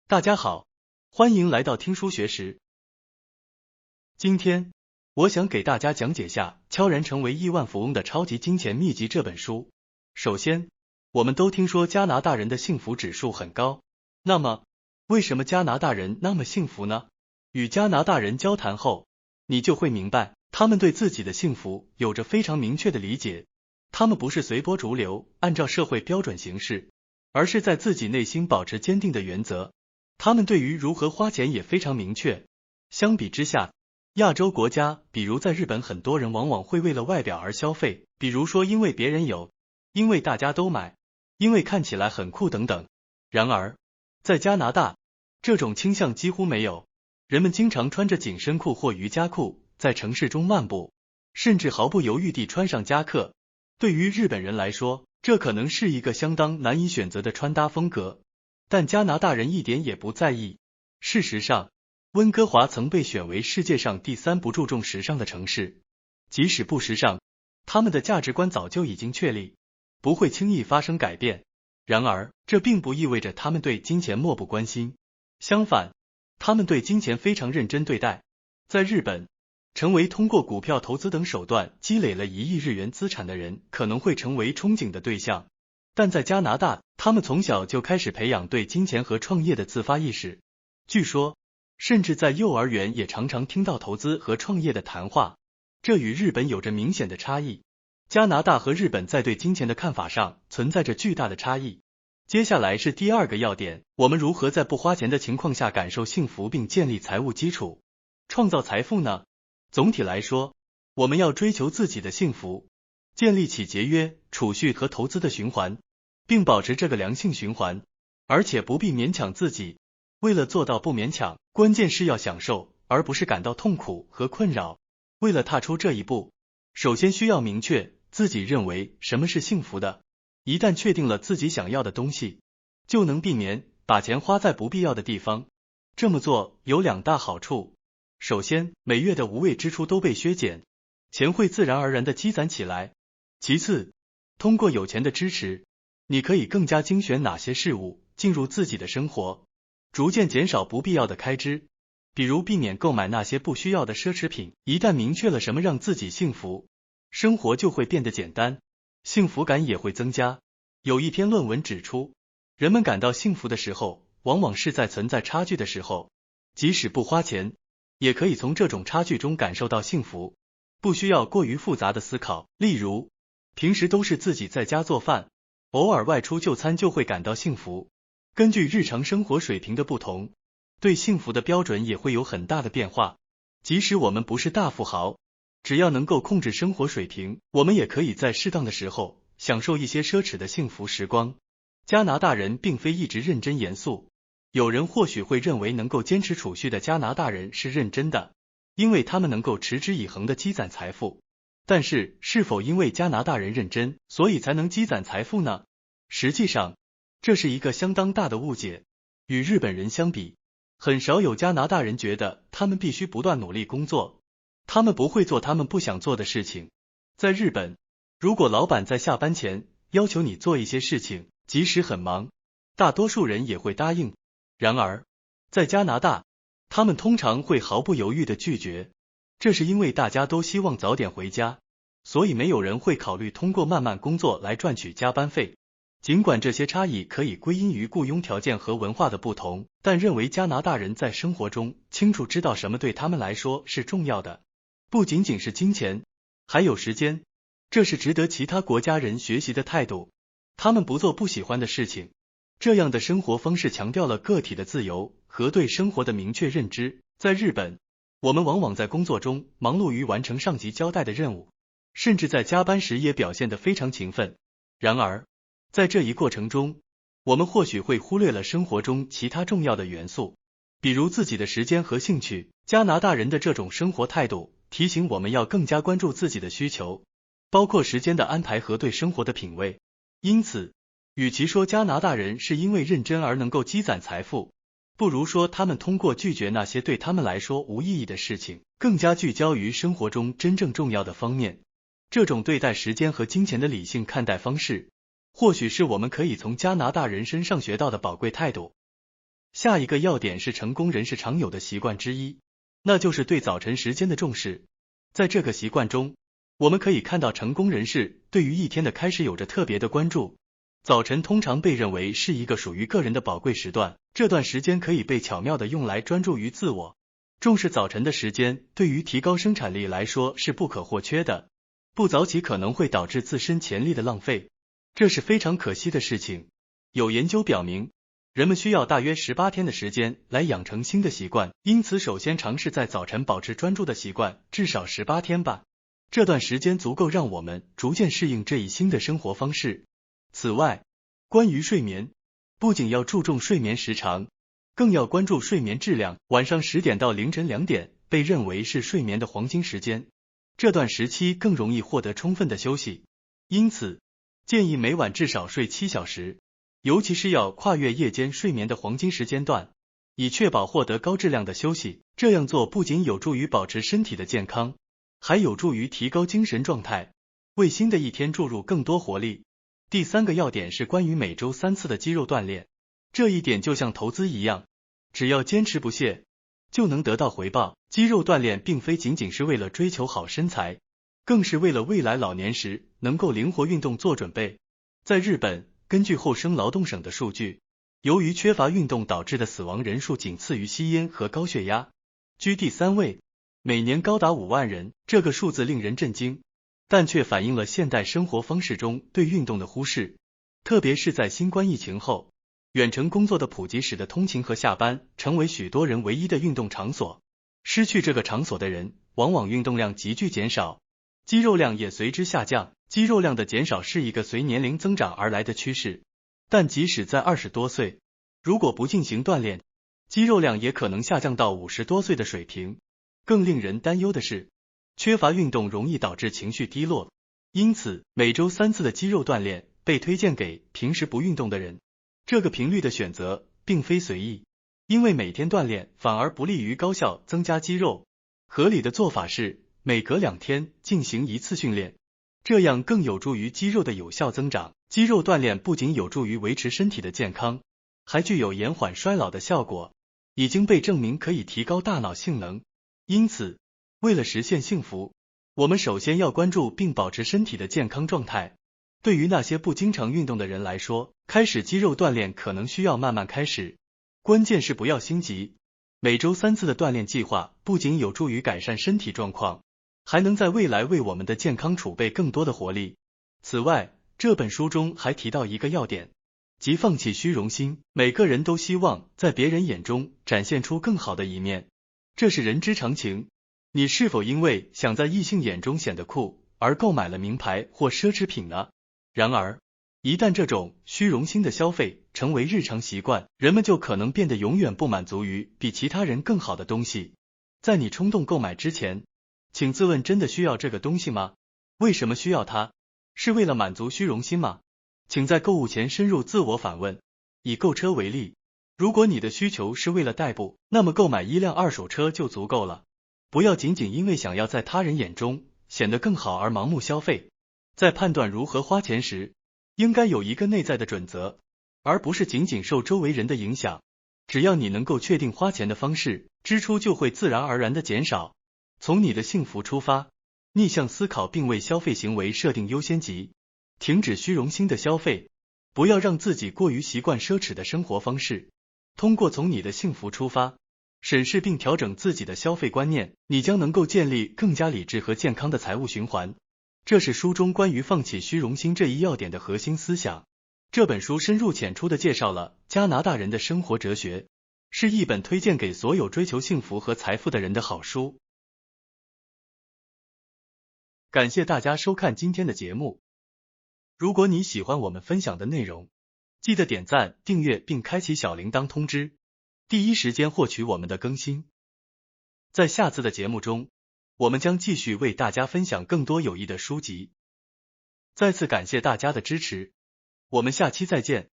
大家好，欢迎来到听书学识。今天我想给大家讲解下《悄然成为亿万富翁的超级金钱秘籍》这本书。首先，我们都听说加拿大人的幸福指数很高，那么为什么加拿大人那么幸福呢？与加拿大人交谈后，你就会明白，他们对自己的幸福有着非常明确的理解。他们不是随波逐流，按照社会标准行事，而是在自己内心保持坚定的原则。他们对于如何花钱也非常明确。相比之下，亚洲国家，比如在日本，很多人往往会为了外表而消费，比如说因为别人有，因为大家都买，因为看起来很酷等等。然而，在加拿大，这种倾向几乎没有。人们经常穿着紧身裤或瑜伽裤在城市中漫步，甚至毫不犹豫地穿上夹克。对于日本人来说，这可能是一个相当难以选择的穿搭风格。但加拿大人一点也不在意。事实上，温哥华曾被选为世界上第3不注重时尚的城市。即使不时尚，他们的价值观早就已经确立，不会轻易发生改变。然而，这并不意味着他们对金钱漠不关心。相反，他们对金钱非常认真对待。在日本，成为通过股票投资等手段积累了1亿日元资产的人可能会成为憧憬的对象。但在加拿大，他们从小就开始培养对金钱和创业的自发意识。据说，甚至在幼儿园也常常听到投资和创业的谈话。这与日本有着明显的差异。加拿大和日本在对金钱的看法上存在着巨大的差异。接下来是第2个要点，我们如何在不花钱的情况下感受幸福并建立财务基础，创造财富呢？总体来说，我们要追求自己的幸福，建立起节约、储蓄和投资的循环，并保持这个良性循环，而且不必勉强自己。为了做到不勉强，关键是要享受，而不是感到痛苦和困扰。为了踏出这一步，首先需要明确自己认为什么是幸福的。一旦确定了自己想要的东西，就能避免把钱花在不必要的地方。这么做有2大好处。首先，每月的无谓支出都被削减，钱会自然而然的积攒起来。其次，通过有钱的支持，你可以更加精选哪些事物进入自己的生活，逐渐减少不必要的开支，比如避免购买那些不需要的奢侈品。一旦明确了什么让自己幸福，生活就会变得简单，幸福感也会增加。有一篇论文指出，人们感到幸福的时候，往往是在存在差距的时候。即使不花钱，也可以从这种差距中感受到幸福，不需要过于复杂的思考。例如，平时都是自己在家做饭，偶尔外出就餐就会感到幸福。根据日常生活水平的不同，对幸福的标准也会有很大的变化。即使我们不是大富豪，只要能够控制生活水平，我们也可以在适当的时候享受一些奢侈的幸福时光。加拿大人并非一直认真严肃。有人或许会认为能够坚持储蓄的加拿大人是认真的，因为他们能够持之以恒的积攒财富。但是，是否因为加拿大人认真，所以才能积攒财富呢？实际上，这是一个相当大的误解。与日本人相比，很少有加拿大人觉得他们必须不断努力工作，他们不会做他们不想做的事情。在日本，如果老板在下班前要求你做一些事情，即使很忙，大多数人也会答应。然而，在加拿大，他们通常会毫不犹豫的拒绝。这是因为大家都希望早点回家，所以没有人会考虑通过慢慢工作来赚取加班费。尽管这些差异可以归因于雇佣条件和文化的不同，但认为加拿大人在生活中清楚知道什么对他们来说是重要的，不仅仅是金钱，还有时间。这是值得其他国家人学习的态度。他们不做不喜欢的事情。这样的生活方式强调了个体的自由和对生活的明确认知。在日本，我们往往在工作中忙碌于完成上级交代的任务，甚至在加班时也表现得非常勤奋。然而，在这一过程中，我们或许会忽略了生活中其他重要的元素，比如自己的时间和兴趣。加拿大人的这种生活态度提醒我们要更加关注自己的需求，包括时间的安排和对生活的品味。因此，与其说加拿大人是因为认真而能够积攒财富，不如说他们通过拒绝那些对他们来说无意义的事情，更加聚焦于生活中真正重要的方面。这种对待时间和金钱的理性看待方式，或许是我们可以从加拿大人身上学到的宝贵态度。下一个要点是成功人士常有的习惯之一，那就是对早晨时间的重视。在这个习惯中，我们可以看到成功人士对于一天的开始有着特别的关注。早晨通常被认为是一个属于个人的宝贵时段，这段时间可以被巧妙地用来专注于自我。重视早晨的时间对于提高生产力来说是不可或缺的，不早起可能会导致自身潜力的浪费，这是非常可惜的事情。有研究表明，人们需要大约18天的时间来养成新的习惯，因此首先尝试在早晨保持专注的习惯，至少18天吧。这段时间足够让我们逐渐适应这一新的生活方式。此外，关于睡眠，不仅要注重睡眠时长，更要关注睡眠质量。晚上10点到凌晨2点被认为是睡眠的黄金时间，这段时期更容易获得充分的休息，因此建议每晚至少睡7小时，尤其是要跨越夜间睡眠的黄金时间段，以确保获得高质量的休息。这样做不仅有助于保持身体的健康，还有助于提高精神状态，为新的一天注入更多活力。第3个要点是关于每周3次的肌肉锻炼，这一点就像投资一样，只要坚持不懈，就能得到回报。肌肉锻炼并非仅仅是为了追求好身材，更是为了未来老年时能够灵活运动做准备。在日本，根据厚生劳动省的数据，由于缺乏运动导致的死亡人数仅次于吸烟和高血压，居第3位，每年高达5万人。这个数字令人震惊，但却反映了现代生活方式中对运动的忽视，特别是在新冠疫情后，远程工作的普及使得通勤和下班成为许多人唯一的运动场所。失去这个场所的人，往往运动量急剧减少，肌肉量也随之下降。肌肉量的减少是一个随年龄增长而来的趋势，但即使在20多岁，如果不进行锻炼，肌肉量也可能下降到50多岁的水平。更令人担忧的是，缺乏运动容易导致情绪低落，因此每周3次的肌肉锻炼被推荐给平时不运动的人。这个频率的选择并非随意，因为每天锻炼反而不利于高效增加肌肉。合理的做法是每隔2天进行1次训练，这样更有助于肌肉的有效增长。肌肉锻炼不仅有助于维持身体的健康，还具有延缓衰老的效果，已经被证明可以提高大脑性能。因此，为了实现幸福，我们首先要关注并保持身体的健康状态。对于那些不经常运动的人来说，开始肌肉锻炼可能需要慢慢开始，关键是不要心急。每周3次的锻炼计划不仅有助于改善身体状况，还能在未来为我们的健康储备更多的活力。此外，这本书中还提到一个要点，即放弃虚荣心。每个人都希望在别人眼中展现出更好的一面，这是人之常情。你是否因为想在异性眼中显得酷而购买了名牌或奢侈品呢？然而，一旦这种虚荣心的消费成为日常习惯，人们就可能变得永远不满足于比其他人更好的东西。在你冲动购买之前，请自问，真的需要这个东西吗？为什么需要它？是为了满足虚荣心吗？请在购物前深入自我反问。以购车为例，如果你的需求是为了代步，那么购买一辆二手车就足够了。不要仅仅因为想要在他人眼中显得更好而盲目消费。在判断如何花钱时，应该有一个内在的准则，而不是仅仅受周围人的影响。只要你能够确定花钱的方式，支出就会自然而然的减少。从你的幸福出发，逆向思考并为消费行为设定优先级，停止虚荣心的消费，不要让自己过于习惯奢侈的生活方式。通过从你的幸福出发，审视并调整自己的消费观念，你将能够建立更加理智和健康的财务循环。这是书中关于放弃虚荣心这一要点的核心思想。这本书深入浅出地介绍了加拿大人的生活哲学，是一本推荐给所有追求幸福和财富的人的好书。感谢大家收看今天的节目。如果你喜欢我们分享的内容，记得点赞、订阅并开启小铃铛通知，第一时间获取我们的更新。在下次的节目中，我们将继续为大家分享更多有益的书籍。再次感谢大家的支持，我们下期再见。